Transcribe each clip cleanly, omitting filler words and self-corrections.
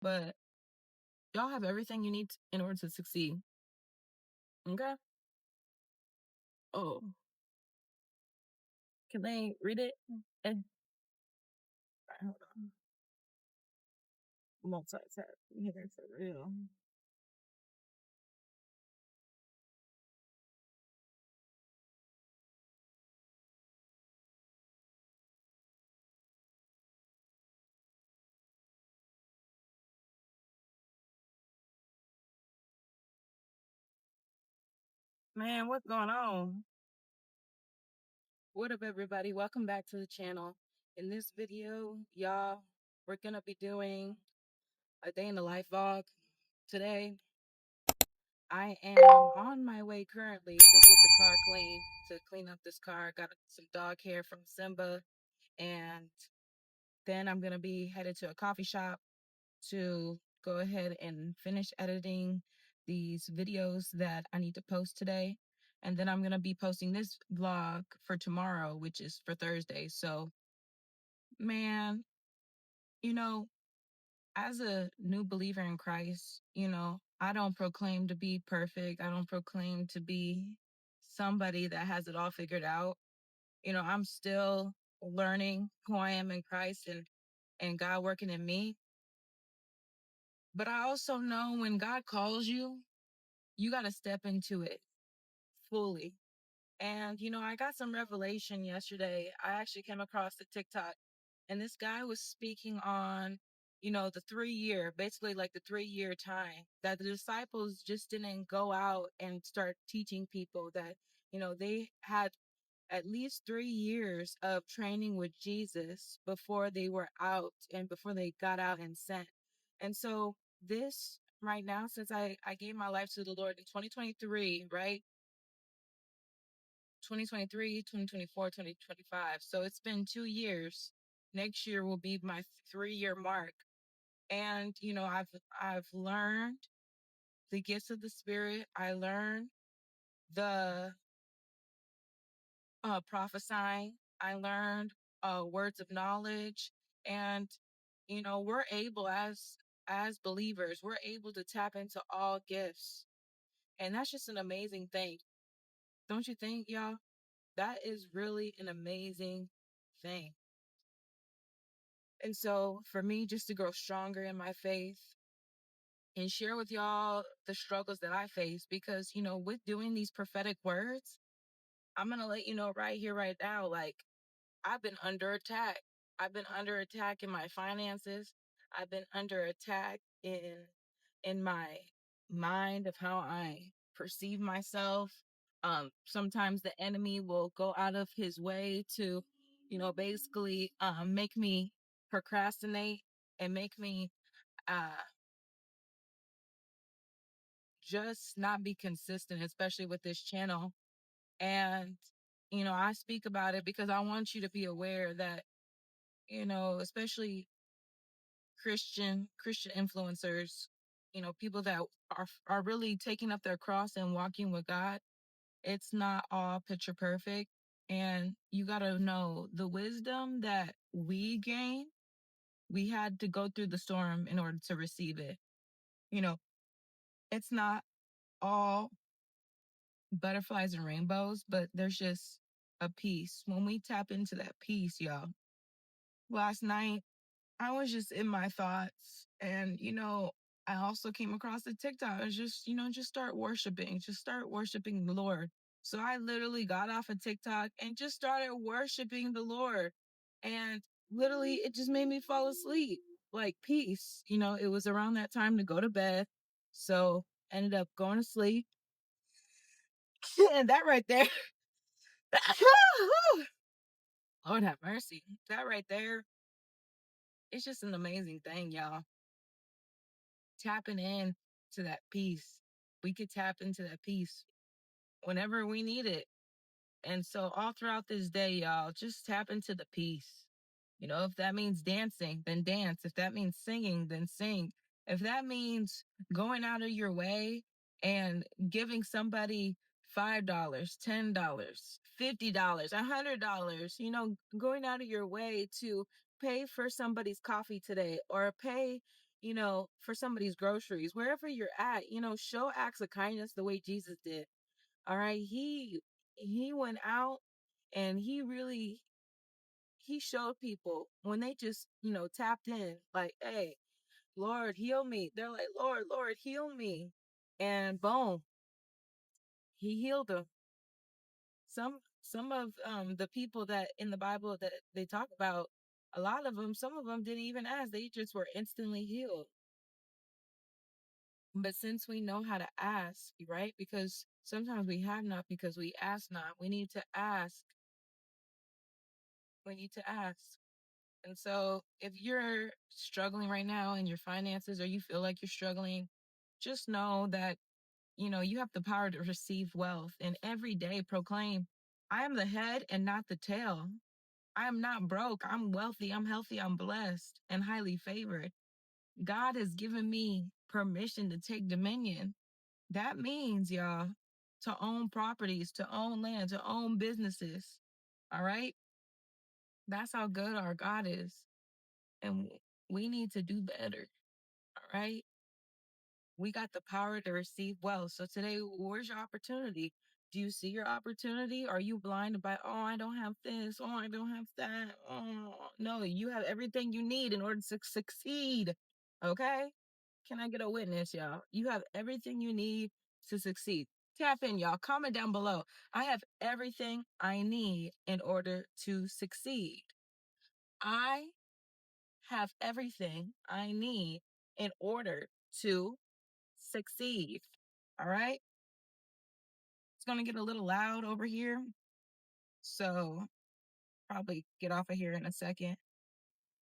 but y'all have everything you need in order to succeed. Okay? Oh, can they read it? And hold on. Multi-tap here for real. Man, what's going on? What up, everybody? Welcome back to the channel. In this video, y'all, we're gonna be doing a day in the life vlog. Today, I am on my way currently to get the car clean, to clean up this car. Got some dog hair from Simba, and then I'm gonna be headed to a coffee shop to go ahead and finish editing these videos that I need to post today. And then I'm going to be posting this vlog for tomorrow, which is for Thursday. So, man, you know, as a new believer in Christ, I don't proclaim to be perfect. I don't proclaim to be somebody that has it all figured out. I'm still learning who I am in Christ and God working in me. But I also know when God calls you, you got to step into it fully. And, I got some revelation yesterday. I actually came across the TikTok, and this guy was speaking on, the 3 year, basically like the 3 year time that the disciples just didn't go out and start teaching people that, they had at least 3 years of training with Jesus before they were out and before they got out and sent. And so this right now, since I gave my life to the Lord in 2023, right? 2023, 2024, 2025. So it's been 2 years. Next year will be my 3 year mark. And, I've learned the gifts of the spirit. I learned the prophesying. I learned words of knowledge, and we're able as believers, we're able to tap into all gifts, and that's just an amazing thing, don't you think, y'all? That is really an amazing thing. And so for me, just to grow stronger in my faith and share with y'all the struggles that I face, because with doing these prophetic words, I'm gonna let you know right here, right now, like, I've been under attack. I've been under attack in my finances. I've been under attack in my mind of how I perceive myself. Sometimes the enemy will go out of his way to, basically make me procrastinate and make me uh just not be consistent, especially with this channel. And I speak about it because I want you to be aware that, especially Christian influencers, people that are really taking up their cross and walking with God. It's not all picture perfect, and you got to know the wisdom that we gain. We had to go through the storm in order to receive it. You know, it's not all butterflies and rainbows, but there's just a peace. When we tap into that peace, y'all. Last night I was just in my thoughts, and I also came across the TikTok. I was just, just start worshiping the Lord. So I literally got off of TikTok and just started worshiping the Lord. And literally it just made me fall asleep. Like peace. It was around that time to go to bed. So ended up going to sleep. And that right there. Lord have mercy. That right there, it's just an amazing thing, y'all. Tapping in to that peace. We could tap into that peace whenever we need it. And so all throughout this day, y'all, just tap into the peace. If that means dancing, then dance. If that means singing, then sing. If that means going out of your way and giving somebody $5, $10, $50, $100, going out of your way to pay for somebody's coffee today, or pay for somebody's groceries, wherever you're at, show acts of kindness the way Jesus did. All right. He went out and he showed people when they just, tapped in, like, hey, Lord, heal me. They're like, Lord, Lord, heal me. And boom, he healed them. Some of the people that in the Bible that they talk about, a lot of them, some of them didn't even ask. They just were instantly healed. But since we know how to ask, right? Because sometimes we have not because we ask not. We need to ask. We need to ask. And so if you're struggling right now in your finances or you feel like you're struggling, just know that, you have the power to receive wealth and every day proclaim, I am the head and not the tail. I am not broke. I'm wealthy. I'm healthy. I'm blessed and highly favored. God has given me permission to take dominion. That means, y'all, to own properties, to own land, to own businesses. All right? That's how good our God is. And we need to do better. All right? We got the power to receive wealth. So today, where's your opportunity? Do you see your opportunity? Are you blinded by, oh, I don't have this, oh, I don't have that? Oh, no, you have everything you need in order to succeed. Okay? Can I get a witness, y'all? You have everything you need to succeed. Tap in, y'all. Comment down below. I have everything I need in order to succeed. I have everything I need in order to succeed. All right. It's going to get a little loud over here. So probably get off of here in a second.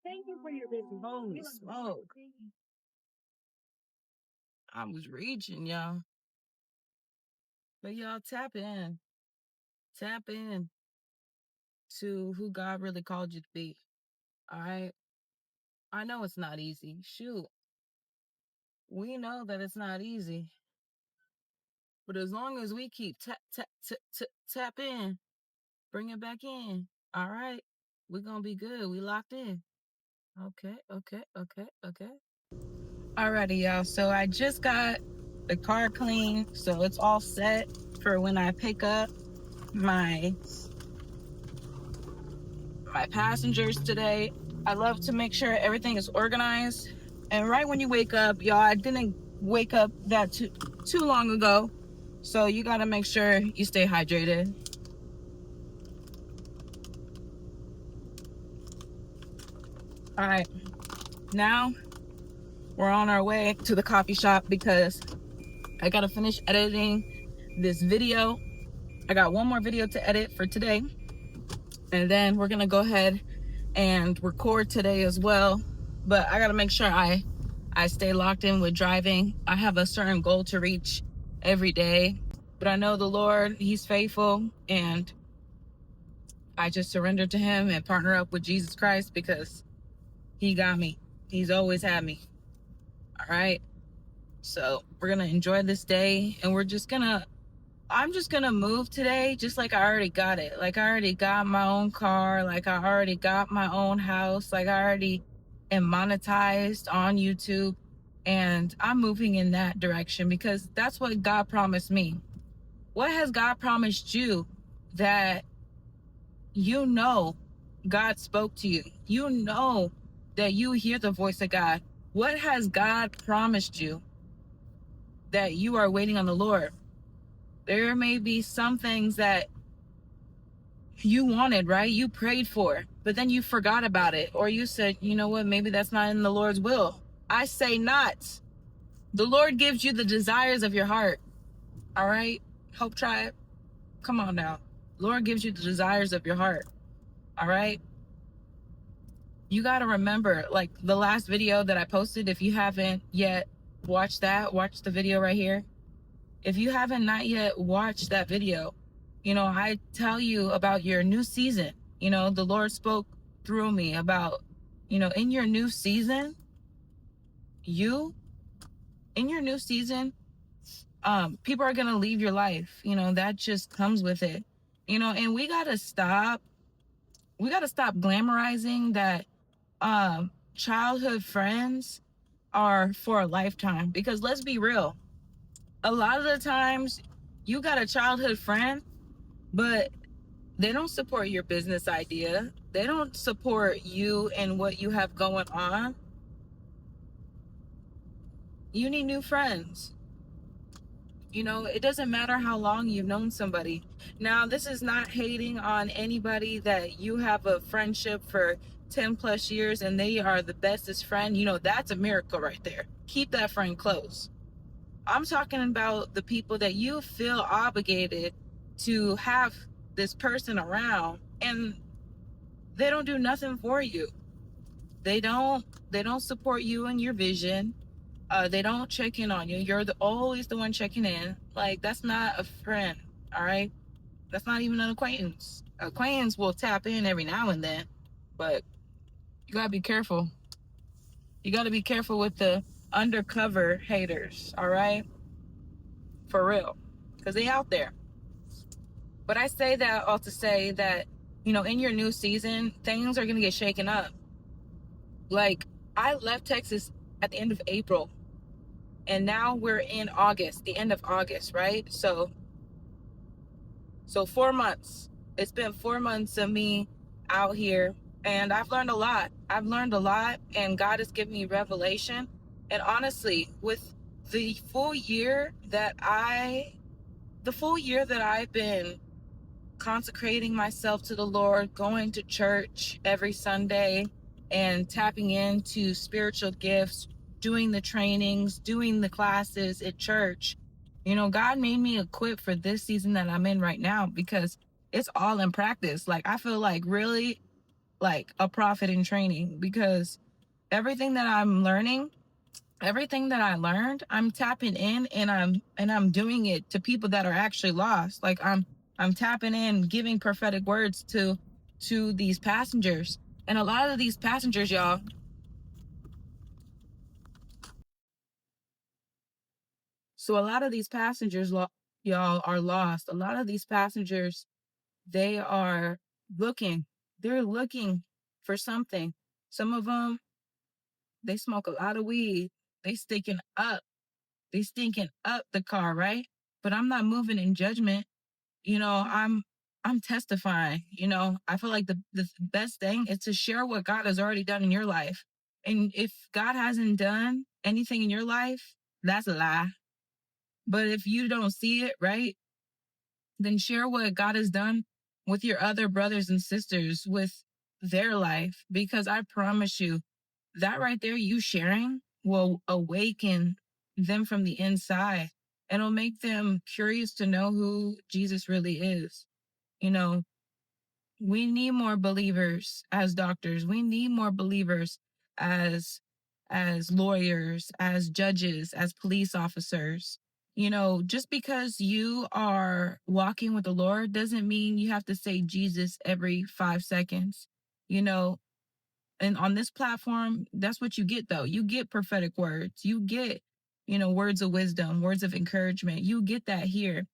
Thank you for your business. Holy smoke. I was reaching, y'all. But y'all tap in. Tap in to who God really called you to be. All right. I know it's not easy. Shoot. We know that it's not easy. But as long as we keep tap in, bring it back in. All right. We're going to be good. We locked in. Okay. Alrighty, y'all. So I just got the car clean. So it's all set for when I pick up my passengers today. I love to make sure everything is organized. And right when you wake up, y'all, I didn't wake up that too long ago. So you got to make sure you stay hydrated. All right. Now we're on our way to the coffee shop because I got to finish editing this video. I got one more video to edit for today. And then we're going to go ahead and record today as well. But I got to make sure I stay locked in with driving. I have a certain goal to reach every day. But I know the Lord, he's faithful. And I just surrender to him and partner up with Jesus Christ because he got me. He's always had me. All right. So we're going to enjoy this day. And I'm just gonna move today just like I already got it. Like I already got my own car, like I already got my own house, like I already am monetized on YouTube. And I'm moving in that direction because that's what God promised me. What has God promised you that God spoke to you? That you hear the voice of God. What has God promised you that you are waiting on the Lord? There may be some things that you wanted, right? You prayed for, but then you forgot about it. Or you said, you know what, maybe that's not in the Lord's will. I say not. The Lord gives you the desires of your heart. All right? Hope Tribe, come on now. Lord gives you the desires of your heart. All right? You got to remember, like the last video that I posted, if you haven't yet watched that, watch the video right here. If you haven't not yet watched that video, I tell you about your new season. The Lord spoke through me about, in your new season, people are going to leave your life. That just comes with it. And we got to stop glamorizing that childhood friends are for a lifetime. Because let's be real, a lot of the times you got a childhood friend, but they don't support your business idea. They don't support you and what you have going on. You need new friends. You know, it doesn't matter how long you've known somebody. Now, this is not hating on anybody that you have a friendship for 10 plus years and they are the bestest friend. You know, that's a miracle right there. Keep that friend close. I'm talking about the people that you feel obligated to have this person around and they don't do nothing for you. They don't support you and your vision. They don't check in on you. You're always the one checking in. Like, that's not a friend, all right? That's not even an acquaintance. Acquaintance will tap in every now and then, but you gotta be careful. You gotta be careful with the undercover haters, all right? For real, because they out there. But I say that all to say that, you know, in your new season, things are gonna get shaken up. Like, I left Texas at the end of April, and now we're in August, the end of August, right? So 4 months. It's been 4 months of me out here, and I've learned a lot. I've learned a lot, and God has given me revelation. And honestly, with the full year that I've been consecrating myself to the Lord, going to church every Sunday and tapping into spiritual gifts, doing the trainings, doing the classes at church. You know, God made me equipped for this season that I'm in right now because it's all in practice. Like, I feel like really like a prophet in training because everything that I'm learning, everything that I learned, I'm tapping in and I'm doing it to people that are actually lost. Like, I'm tapping in, giving prophetic words to these passengers. And a lot of these passengers, y'all, so a lot of these passengers, y'all, are lost. A lot of these passengers, they are looking, they're looking for something. Some of them, they smoke a lot of weed. They stinking up. They stinking up the car, right? But I'm not moving in judgment. You know, I'm testifying. You know, I feel like the best thing is to share what God has already done in your life. And if God hasn't done anything in your life, that's a lie. But if you don't see it, right, then share what God has done with your other brothers and sisters with their life. Because I promise you, that right there, you sharing will awaken them from the inside and it'll make them curious to know who Jesus really is. You know, we need more believers as doctors. We need more believers as lawyers, as judges, as police officers. You know, just because you are walking with the Lord doesn't mean you have to say Jesus every 5 seconds. You know, and on this platform, that's what you get though. You get prophetic words. You get, you know, words of wisdom, words of encouragement. You get that here.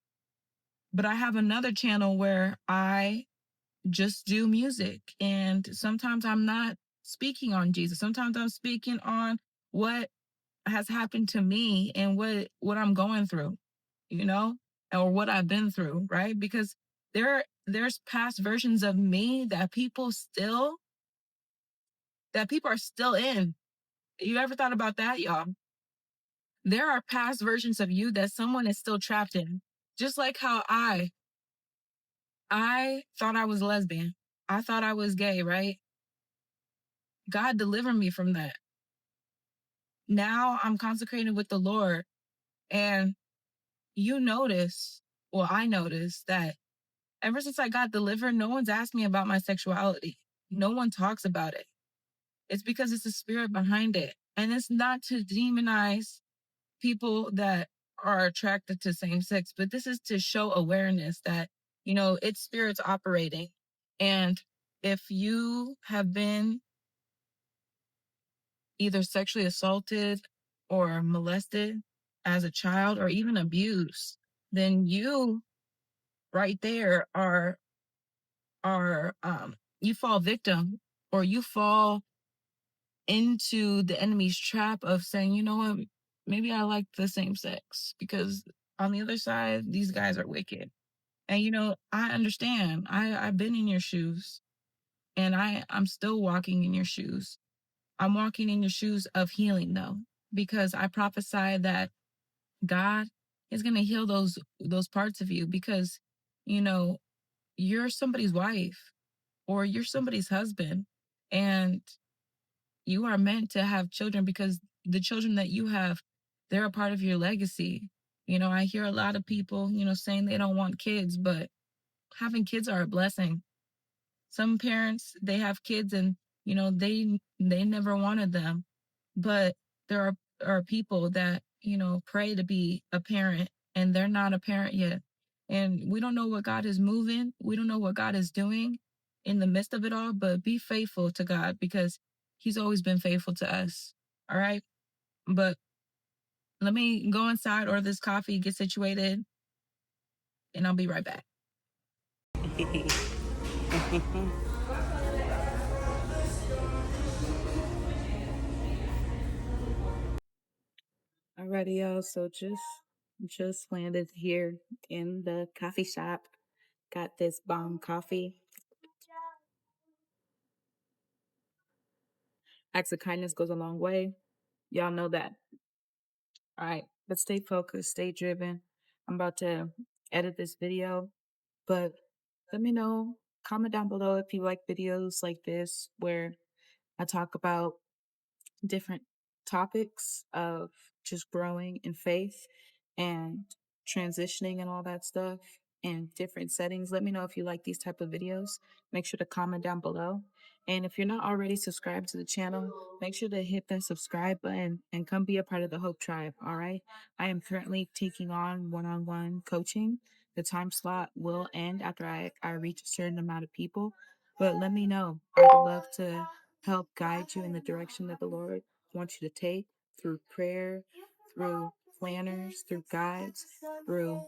But I have another channel where I just do music. And sometimes I'm not speaking on Jesus. Sometimes I'm speaking on what has happened to me and what I'm going through, you know, or what I've been through, right? Because there's past versions of me that people are still in. You ever thought about that, y'all? There are past versions of you that someone is still trapped in. Just like how I thought I was lesbian. I thought I was gay, right? God delivered me from that. Now I'm consecrated with the Lord. And you notice, well, I noticed that ever since I got delivered, no one's asked me about my sexuality. No one talks about it. It's because it's the spirit behind it. And it's not to demonize people that are attracted to same sex, but this is to show awareness that, you know, it's spirits operating. And if you have been either sexually assaulted or molested as a child or even abused, then you right there are you fall victim or you fall into the enemy's trap of saying, you know what, maybe I like the same sex because on the other side, these guys are wicked. And I understand. I've been in your shoes and I'm still walking in your shoes. I'm walking in your shoes of healing though, because I prophesy that God is going to heal those parts of you because you know you're somebody's wife or you're somebody's husband and you are meant to have children because the children that you have, they're a part of your legacy. I hear a lot of people, saying they don't want kids, but having kids are a blessing. Some parents, they have kids and, they never wanted them. But there are people that, pray to be a parent and they're not a parent yet. And we don't know what God is moving. We don't know what God is doing in the midst of it all, but be faithful to God because He's always been faithful to us. All right. But let me go inside, order this coffee, get situated, and I'll be right back. Alrighty, y'all. So just landed here in the coffee shop. Got this bomb coffee. Acts of kindness goes a long way. Y'all know that. All right, but stay focused, stay driven. I'm about to edit this video, but let me know. Comment down below if you like videos like this where I talk about different topics of just growing in faith and transitioning and all that stuff in different settings. Let me know if you like these type of videos. Make sure to comment down below. And if you're not already subscribed to the channel, make sure to hit that subscribe button and come be a part of the Hope Tribe. All right. I am currently taking on one-on-one coaching. The time slot will end after I reach a certain amount of people. But let me know. I would love to help guide you in the direction that the Lord wants you to take through prayer, through planners, through guides, through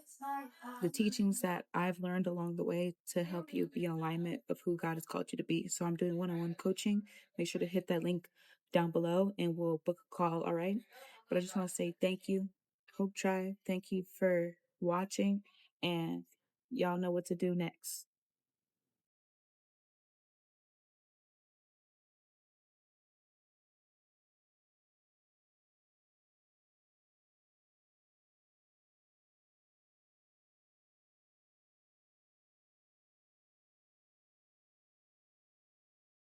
the teachings that I've learned along the way to help you be in alignment of who God has called you to be. So I'm doing one-on-one coaching. Make sure to hit that link down below and we'll book a call. All right. But I just want to say thank you, Hope Tribe. Thank you for watching, and y'all know what to do next.